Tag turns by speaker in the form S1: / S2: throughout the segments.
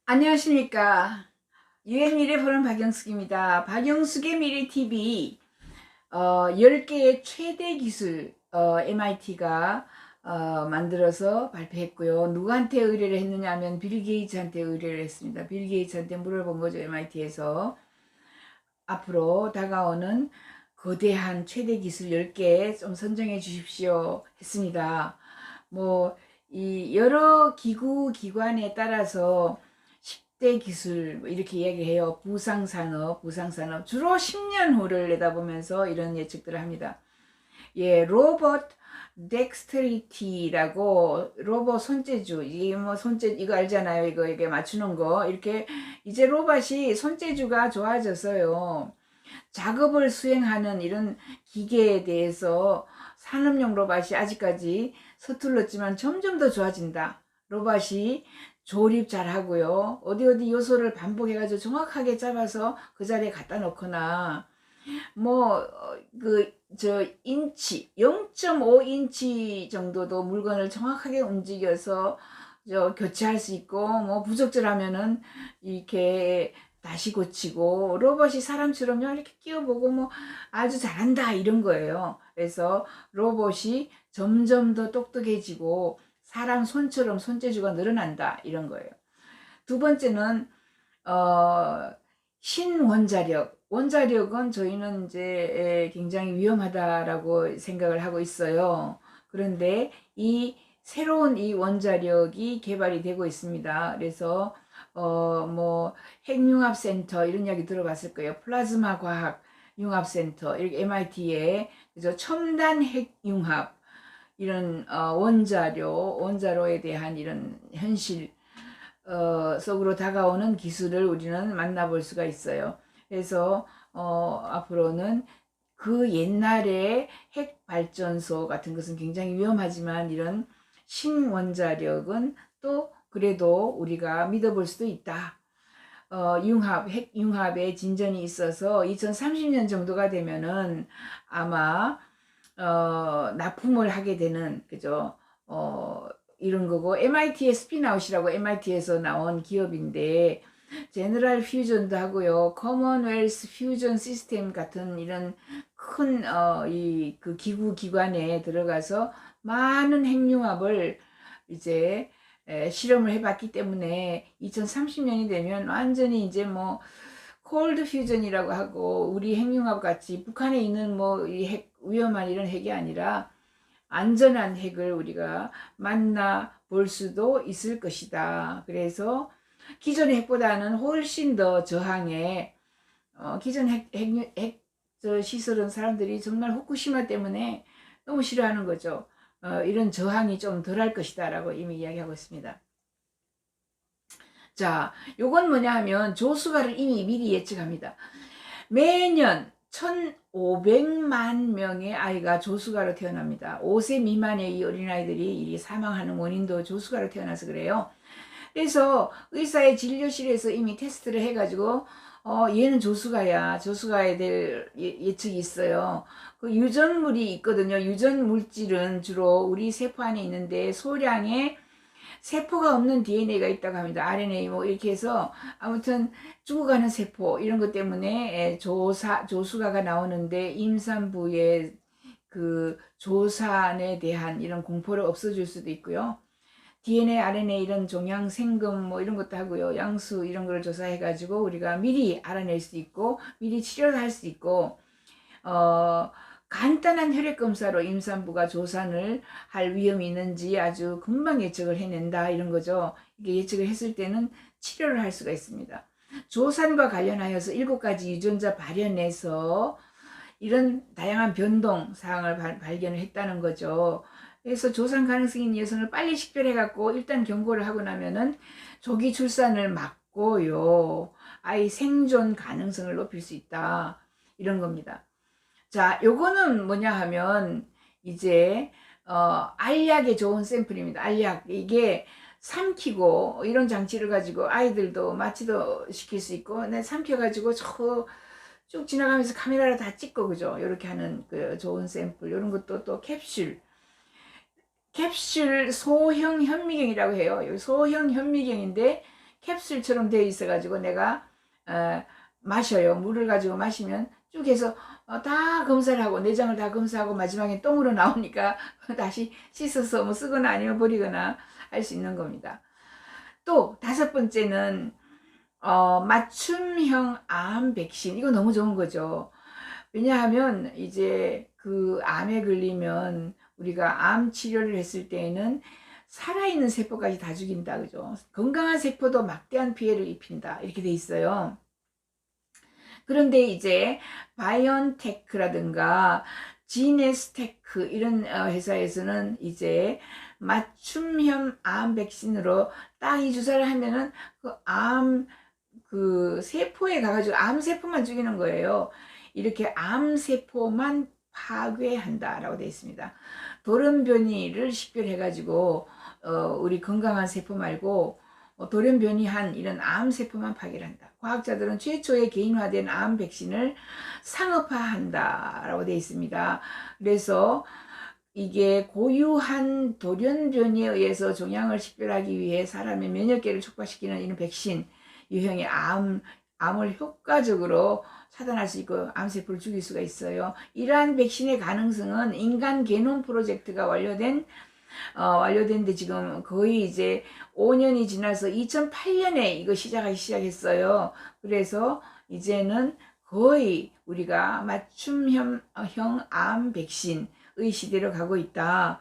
S1: 안녕하십니까. 유엔미래 보는 박영숙입니다. 박영숙의 미래TV 10개의 최대 기술 MIT가 만들어서 발표했고요. 누구한테 의뢰를 했느냐 하면 빌 게이츠한테 의뢰를 했습니다. 빌 게이츠한테 물어본 거죠. MIT에서 앞으로 다가오는 거대한 최대 기술 10개 좀 선정해 주십시오 했습니다. 뭐 이 여러 기구 기관에 따라서 10대 기술 이렇게 이야기해요. 부상산업 주로 10년 후를 내다보면서 이런 예측들을 합니다. 예, 로봇 덱스트리티라고 로봇 손재주, 이게 뭐 손재 이거 알잖아요. 이게 맞추는 거. 이렇게 이제 로봇이 손재주가 좋아져서요. 작업을 수행하는 이런 기계에 대해서 산업용 로봇이 아직까지 서툴렀지만 점점 더 좋아진다. 로봇이 조립 잘 하고요. 어디 요소를 반복해가지고 정확하게 잡아서 그 자리에 갖다 놓거나, 뭐, 인치, 0.5인치 정도도 물건을 정확하게 움직여서 교체할 수 있고, 뭐, 부적절하면은 이렇게 다시 고치고, 로봇이 사람처럼요, 이렇게 끼워보고, 뭐, 아주 잘한다, 이런 거예요. 그래서 로봇이 점점 더 똑똑해지고, 사람 손처럼 손재주가 늘어난다, 이런 거예요. 두 번째는, 어, 신원자력. 원자력은 저희는 이제 굉장히 위험하다라고 생각을 하고 있어요. 그런데 이 새로운 이 원자력이 개발이 되고 있습니다. 그래서 뭐 핵융합센터 이런 이야기 들어봤을 거예요. 플라즈마 과학 융합센터 이렇게 MIT에 그래서 첨단 핵융합 이런 원자로에 대한 이런 현실 속으로 다가오는 기술을 우리는 만나볼 수가 있어요. 그래서 앞으로는 그 옛날의 핵 발전소 같은 것은 굉장히 위험하지만 이런 신원자력은 또 그래도 우리가 믿어볼 수도 있다. 핵 융합에 진전이 있어서 2030년 정도가 되면은 아마 납품을 하게 되는 그죠? 이런 거고 MIT의 스피나웃이라고 MIT에서 나온 기업인데 제너럴 퓨전도 하고요. 커먼웰스 퓨전 시스템 같은 이런 큰 이 그 기구 기관에 들어가서 많은 핵융합을 이제 실험을 해봤기 때문에 2030년이 되면 완전히 이제 뭐 콜드 퓨전이라고 하고 우리 핵융합 같이 북한에 있는 뭐 이 핵 위험한 이런 핵이 아니라 안전한 핵을 우리가 만나 볼 수도 있을 것이다. 그래서 기존의 핵보다는 훨씬 더 저항에 기존 핵 시설은 사람들이 정말 후쿠시마 때문에 너무 싫어하는 거죠. 이런 저항이 좀 덜할 것이다 라고 이미 이야기하고 있습니다. 자, 요건 뭐냐 하면 조수가를 이미 미리 예측합니다. 매년 1,500만 명의 아이가 조수가로 태어납니다. 5세 미만의 이 어린아이들이 사망하는 원인도 조수가로 태어나서 그래요. 그래서 의사의 진료실에서 이미 테스트를 해가지고 얘는 조수가야. 조수가야 될 예측이 있어요. 그 유전물이 있거든요. 유전 물질은 주로 우리 세포 안에 있는데 소량의 세포가 없는 DNA가 있다고 합니다. RNA 뭐 이렇게 해서 아무튼 죽어가는 세포 이런 것 때문에 조수가가 나오는데 임산부의 그 조산에 대한 이런 공포를 없애줄 수도 있고요. DNA, RNA 이런 종양 생금 뭐 이런 것도 하고요. 양수 이런 걸 조사해 가지고 우리가 미리 알아낼 수 있고 미리 치료를 할 수 있고 간단한 혈액 검사로 임산부가 조산을 할 위험이 있는지 아주 금방 예측을 해낸다 이런 거죠. 이게 예측을 했을 때는 치료를 할 수가 있습니다. 조산과 관련하여서 7가지 유전자 발현해서 이런 다양한 변동 사항을 발견을 했다는 거죠. 그래서 조산 가능성이 있는 여성을 빨리 식별해 갖고 일단 경고를 하고 나면은 조기 출산을 막고요. 아이 생존 가능성을 높일 수 있다. 이런 겁니다. 자, 요거는 뭐냐 하면 이제 알약에 좋은 샘플입니다. 알약 이게 삼키고 이런 장치를 가지고 아이들도 마취도 시킬 수 있고 삼켜가지고 쭉 지나가면서 카메라로 다 찍고 그죠? 이렇게 하는 그 좋은 샘플 이런 것도 또 캡슐 소형 현미경이라고 해요. 소형 현미경인데 캡슐처럼 되어 있어 가지고 내가 마셔요. 물을 가지고 마시면 쭉 해서 다 검사를 하고 내장을 다 검사하고 마지막에 똥으로 나오니까 다시 씻어서 뭐 쓰거나 아니면 버리거나 할 수 있는 겁니다. 또 다섯 번째는 맞춤형 암 백신. 이거 너무 좋은 거죠. 왜냐하면 이제 그 암에 걸리면 우리가 암 치료를 했을 때에는 살아있는 세포까지 다 죽인다, 그죠? 건강한 세포도 막대한 피해를 입힌다, 이렇게 돼 있어요. 그런데 이제 바이언테크라든가 지네스테크 이런 회사에서는 이제 맞춤형 암 백신으로 딱 이 주사를 하면은 그 세포에 가가지고 암 세포만 죽이는 거예요. 이렇게 암 세포만 파괴한다라고 되어 있습니다. 돌연변이를 식별해가지고 우리 건강한 세포 말고 돌연변이한 이런 암 세포만 파괴를 한다. 과학자들은 최초의 개인화된 암 백신을 상업화한다라고 되어 있습니다. 그래서 이게 고유한 돌연변이에 의해서 종양을 식별하기 위해 사람의 면역계를 촉발시키는 이런 백신 유형의 암을 효과적으로 차단할 수 있고 암세포를 죽일 수가 있어요. 이러한 백신의 가능성은 인간 게놈 프로젝트가 완료된데 지금 거의 이제 5년이 지나서 2008년에 이거 시작하기 시작했어요. 그래서 이제는 거의 우리가 맞춤형 암 백신의 시대로 가고 있다.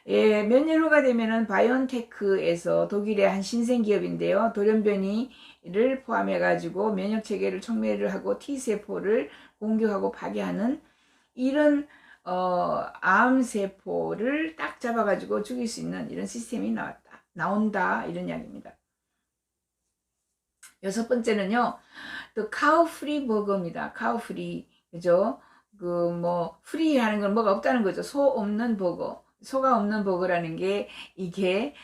S1: 예, 몇 년 후가 되면은 바이온테크에서 독일의 한 신생 기업인데요. 돌연변이를 포함해 가지고 면역 체계를 촉매를 하고 T세포를 공격하고 파괴하는 이런 암세포를 딱 잡아 가지고 죽일 수 있는 이런 시스템이 나온다 이런 이야기입니다. 여섯 번째는요. 또 카우 프리 버거입니다. 카우 프리. 그죠? 그 뭐 프리 하는 건 뭐가 없다는 거죠. 소 없는 버거. 소가 없는 버거라는 게 이게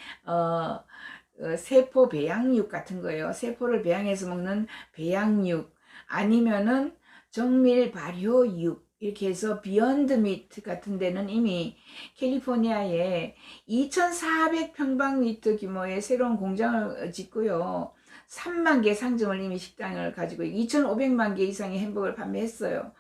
S1: 세포 배양육 같은 거예요. 세포를 배양해서 먹는 배양육 아니면은 정밀 발효육 이렇게 해서 비욘드 미트 같은 데는 이미 캘리포니아에 2,400평방미터 규모의 새로운 공장을 짓고요. 3만 개 상점을 이미 식당을 가지고 2,500만 개 이상의 햄버거를 판매했어요.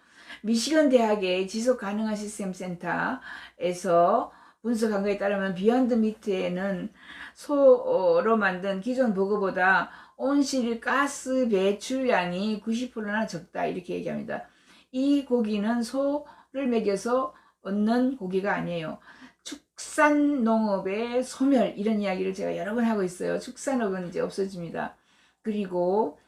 S1: 미시건 대학의 지속 가능한 시스템 센터에서 분석한 거에 따르면 비욘드 미트에는 소로 만든 기존 버거보다 온실가스 배출량이 90%나 적다 이렇게 얘기합니다. 이 고기는 소를 먹여서 얻는 고기가 아니에요. 축산농업의 소멸 이런 이야기를 제가 여러 번 하고 있어요. 축산업은 이제 없어집니다. 그리고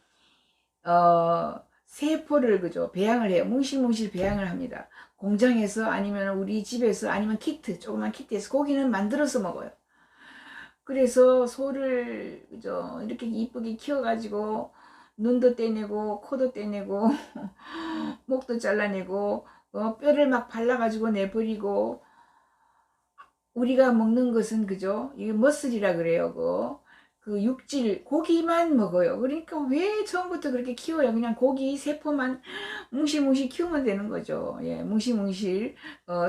S1: 세포를 그죠 배양을 해요. 뭉실뭉실 배양을 합니다. 공장에서 아니면 우리 집에서 아니면 키트 조그만 키트에서 고기는 만들어서 먹어요. 그래서 소를 그죠 이렇게 이쁘게 키워가지고 눈도 떼내고 코도 떼내고 목도 잘라내고 뼈를 막 발라가지고 내버리고 우리가 먹는 것은 그죠 이게 머슬이라 그래요. 그 육질 고기만 먹어요. 그러니까 왜 처음부터 그렇게 키워요? 그냥 고기 세포만 뭉실뭉실 키우면 되는 거죠. 예, 뭉실뭉실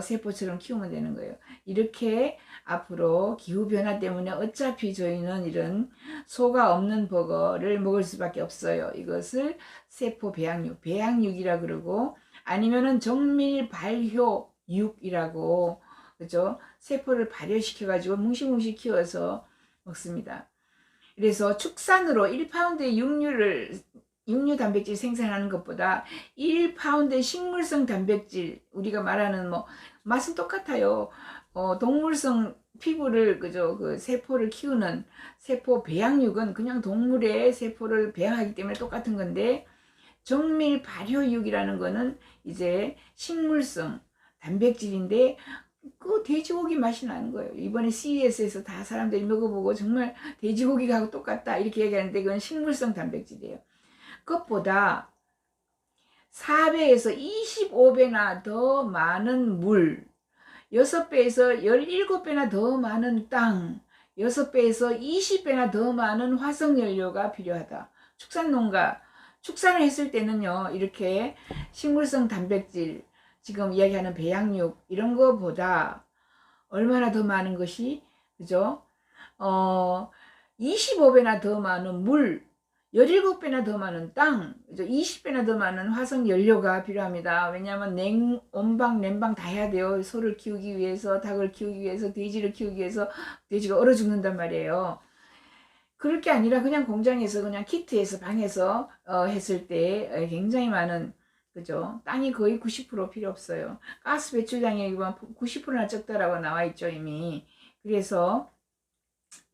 S1: 세포처럼 키우면 되는 거예요. 이렇게 앞으로 기후변화 때문에 어차피 저희는 이런 소가 없는 버거를 먹을 수밖에 없어요. 이것을 세포 배양육이라 그러고 아니면은 정밀 발효육이라고 그죠? 세포를 발효시켜 가지고 뭉실뭉실 키워서 먹습니다. 그래서 축산으로 1파운드의 육류 단백질 생산하는 것보다 1파운드의 식물성 단백질 우리가 말하는 뭐 맛은 똑같아요. 동물성 피부를 그죠 그 세포를 키우는 세포 배양육은 그냥 동물의 세포를 배양하기 때문에 똑같은 건데 정밀 발효육이라는 거는 이제 식물성 단백질인데 그 돼지고기 맛이 나는 거예요. 이번에 CES에서 다 사람들이 먹어보고 정말 돼지고기하고 똑같다 이렇게 얘기하는데 그건 식물성 단백질이에요. 그것보다 4배에서 25배나 더 많은 물, 6배에서 17배나 더 많은 땅, 6배에서 20배나 더 많은 화석연료가 필요하다. 축산을 했을 때는요 이렇게 식물성 단백질 지금 이야기하는 배양육 이런 거보다 얼마나 더 많은 것이 그죠? 25배나 더 많은 물, 17배나 더 많은 땅, 20배나 더 많은 화석 연료가 필요합니다. 왜냐하면 온방, 냉방 다 해야 돼요. 소를 키우기 위해서, 닭을 키우기 위해서, 돼지를 키우기 위해서. 돼지가 얼어 죽는단 말이에요. 그럴 게 아니라 그냥 공장에서 그냥 키트에서 방에서 했을 때 굉장히 많은, 그죠? 땅이 거의 90% 필요 없어요. 가스 배출량이 90%나 적다라고 나와 있죠, 이미. 그래서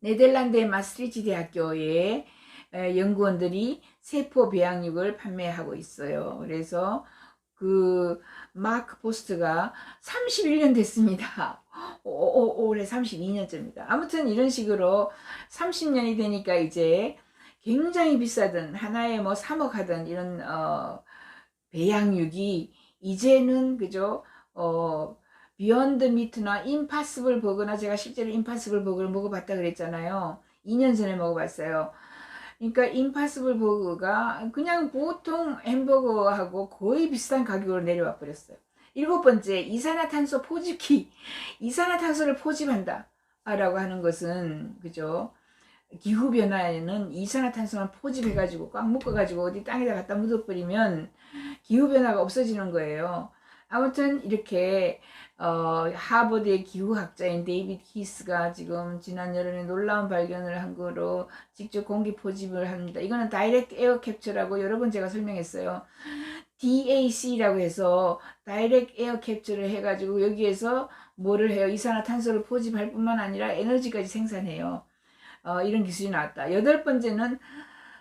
S1: 네덜란드의 마스트리치 대학교의 연구원들이 세포 배양육을 판매하고 있어요. 그래서 그 마크 포스트가 31년 됐습니다. 올해 32년째입니다. 아무튼 이런 식으로 30년이 되니까 이제 굉장히 비싸던 하나에 뭐 3억 하던 이런 배양육이 이제는 그죠? 비욘드 미트나 임파서블 버거나, 제가 실제로 임파서블 버거를 먹어봤다 그랬잖아요. 2년 전에 먹어봤어요. 그러니까 임파서블 버거가 그냥 보통 햄버거하고 거의 비슷한 가격으로 내려와 버렸어요. 7번째, 이산화탄소 포집기. 이산화탄소를 포집한다 라고 하는 것은, 그죠? 기후변화에는 이산화탄소만 포집해가지고 꽉 묶어가지고 어디 땅에다 갖다 묻어버리면 기후변화가 없어지는 거예요. 아무튼 이렇게 하버드의 기후학자인 데이비드 히스가 지금 지난 여름에 놀라운 발견을 한 거로 직접 공기 포집을 합니다. 이거는 다이렉트 에어 캡처라고 여러 번 제가 설명했어요. DAC라고 해서 다이렉트 에어 캡처를 해가지고 여기에서 뭐를 해요? 이산화탄소를 포집할 뿐만 아니라 에너지까지 생산해요. 이런 기술이 나왔다. 8번째는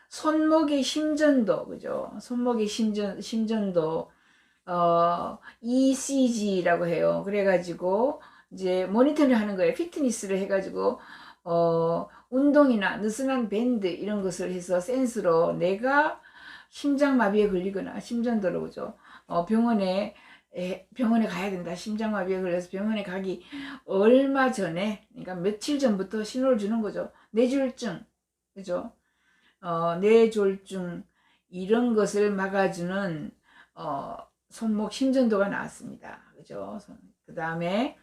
S1: 손목의 심전도, 그죠? 손목의 심전도, ECG라고 해요. 그래가지고, 이제 모니터링 하는 거예요. 피트니스를 해가지고, 운동이나 느슨한 밴드, 이런 것을 해서 센스로 내가 심장마비에 걸리거나, 심전도로, 그죠? 병원에 가야 된다. 심장마비에 걸려서 병원에 가기 얼마 전에, 그러니까 며칠 전부터 신호를 주는 거죠. 뇌졸중, 그죠? 뇌졸중, 이런 것을 막아주는, 손목 심전도가 나왔습니다. 그죠? 그 다음에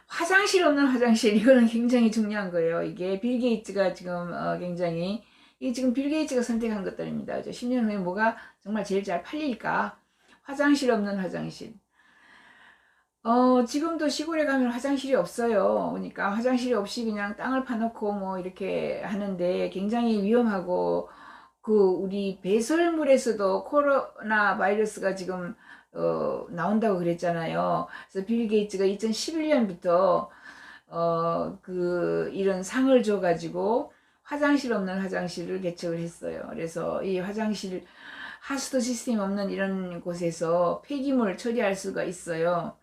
S1: 화장실 없는 화장실, 이거는 굉장히 중요한 거예요. 이게 빌 게이츠가 지금 굉장히, 이게 지금 빌 게이츠가 선택한 것들입니다. 10년 후에 뭐가 정말 제일 잘 팔릴까? 화장실 없는 화장실. 지금도 시골에 가면 화장실이 없어요. 그러니까 화장실이 없이 그냥 땅을 파놓고 뭐 이렇게 하는데 굉장히 위험하고, 우리 배설물에서도 코로나 바이러스가 지금 나온다고 그랬잖아요. 그래서 빌 게이츠가 2011년부터 이런 상을 줘가지고 화장실 없는 화장실을 개척을 했어요. 그래서 이 화장실 하수도 시스템 없는 이런 곳에서 폐기물 처리할 수가 있어요.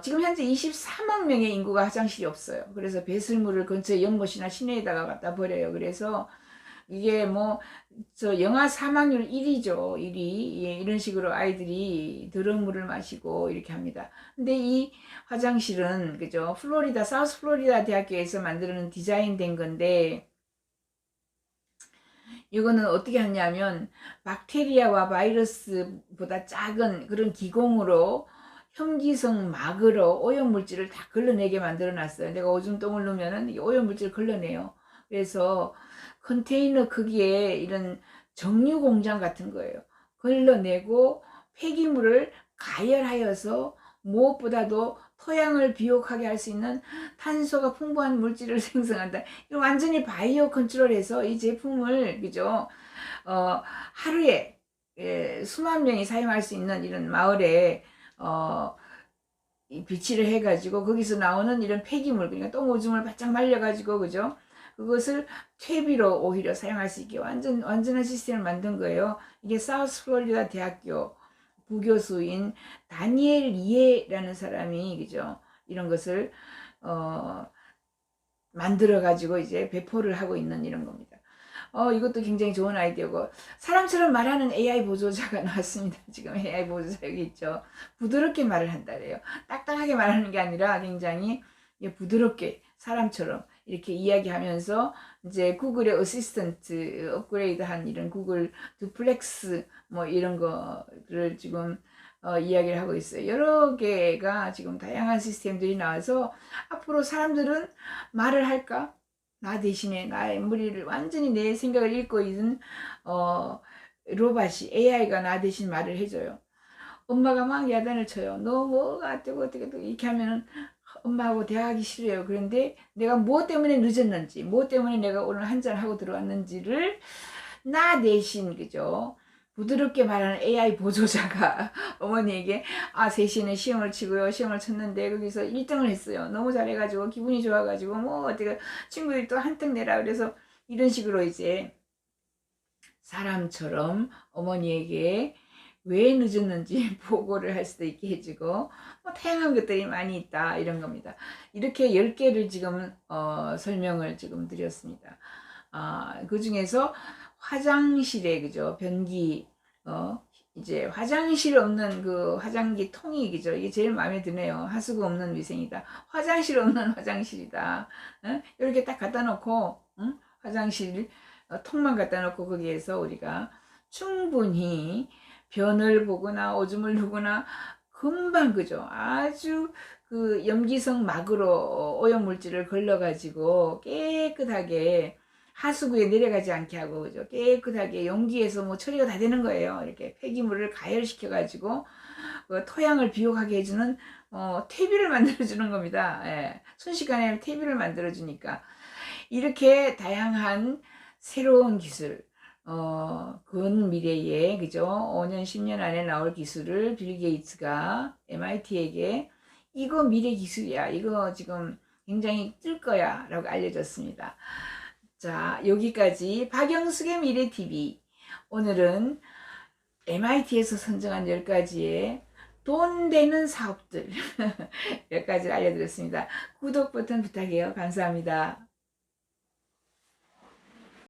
S1: 지금 현재 23억 명의 인구가 화장실이 없어요. 그래서 배설물을 근처 연못이나 시내에다가 갖다 버려요. 그래서 이게 뭐, 영아 사망률 1위죠. 1위. 예, 이런 식으로 아이들이 더러운 물을 마시고 이렇게 합니다. 근데 이 화장실은, 그죠? 사우스 플로리다 대학교에서 만드는 디자인된 건데, 이거는 어떻게 하냐면, 박테리아와 바이러스보다 작은 그런 기공으로 혐기성 막으로 오염물질을 다 걸러내게 만들어 놨어요. 내가 오줌똥을 넣으면은 이 오염물질을 걸러내요. 그래서 컨테이너 크기의 이런 정유 공장 같은 거예요. 걸러내고 폐기물을 가열하여서 무엇보다도 토양을 비옥하게 할 수 있는 탄소가 풍부한 물질을 생성한다. 이거 완전히 바이오 컨트롤해서 이 제품을, 그죠? 하루에 수만 명이 사용할 수 있는 이런 마을에 비치를 해가지고 거기서 나오는 이런 폐기물, 그러니까 똥오줌을 바짝 말려가지고, 그죠? 그것을 퇴비로 오히려 사용할 수 있게 완전한 시스템을 만든 거예요. 이게 사우스 플로리다 대학교 부교수인 다니엘 리에라는 사람이, 그죠? 이런 것을 만들어 가지고 이제 배포를 하고 있는 이런 겁니다. 이것도 굉장히 좋은 아이디어고, 사람처럼 말하는 AI 보조자가 나왔습니다. 지금 AI 보조자 여기 있죠. 부드럽게 말을 한다래요. 딱딱하게 말하는 게 아니라 굉장히 부드럽게 사람처럼 이렇게 이야기하면서, 이제 구글의 어시스턴트 업그레이드한 이런 구글 두플렉스 뭐 이런 거를 지금 이야기를 하고 있어요. 여러 개가 지금 다양한 시스템들이 나와서 앞으로 사람들은 말을 할까? 나 대신에 나의 머리를 완전히 내 생각을 읽고 있는 로봇이 AI가 나 대신 말을 해줘요. 엄마가 막 야단을 쳐요. 너 뭐가 어쩌고 어떻게 이렇게 하면은 엄마하고 대화하기 싫어요. 그런데 내가 뭐 때문에 늦었는지, 뭐 때문에 내가 오늘 한잔 하고 들어왔는지를 나 대신, 그죠? 부드럽게 말하는 AI 보조자가 어머니에게 3시에는 시험을 치고요. 시험을 쳤는데 거기서 1등을 했어요. 너무 잘해가지고 기분이 좋아가지고 뭐 어떻게 친구들이 또 한턱 내라 그래서 이런 식으로 이제 사람처럼 어머니에게 왜 늦었는지 보고를 할 수도 있게 해주고 뭐 다양한 것들이 많이 있다 이런 겁니다. 이렇게 10개를 지금 설명을 지금 드렸습니다. 그 중에서 화장실에, 그죠, 변기, 이제 화장실 없는 그 화장기 통이, 그죠, 이게 제일 마음에 드네요. 하수구 없는 위생이다, 화장실 없는 화장실이다. 이렇게 딱 갖다 놓고, 화장실 통만 갖다 놓고 거기에서 우리가 충분히 변을 보거나 오줌을 누거나 금방, 그죠, 아주 그 염기성 막으로 오염물질을 걸러가지고 깨끗하게 하수구에 내려가지 않게 하고, 그죠, 깨끗하게 용기에서 뭐 처리가 다 되는 거예요. 이렇게 폐기물을 가열시켜 가지고 토양을 비옥하게 해주는 퇴비를 만들어 주는 겁니다. 예. 순식간에 퇴비를 만들어 주니까 이렇게 다양한 새로운 기술, 근 미래에, 그죠, 5년 10년 안에 나올 기술을 빌 게이츠가 MIT에게 이거 미래 기술이야, 이거 지금 굉장히 뜰 거야 라고 알려줬습니다. 자, 여기까지 박영숙의 미래TV. 오늘은 MIT에서 선정한 10가지의 돈 되는 사업들 10가지를 알려드렸습니다. 구독 버튼 부탁해요. 감사합니다.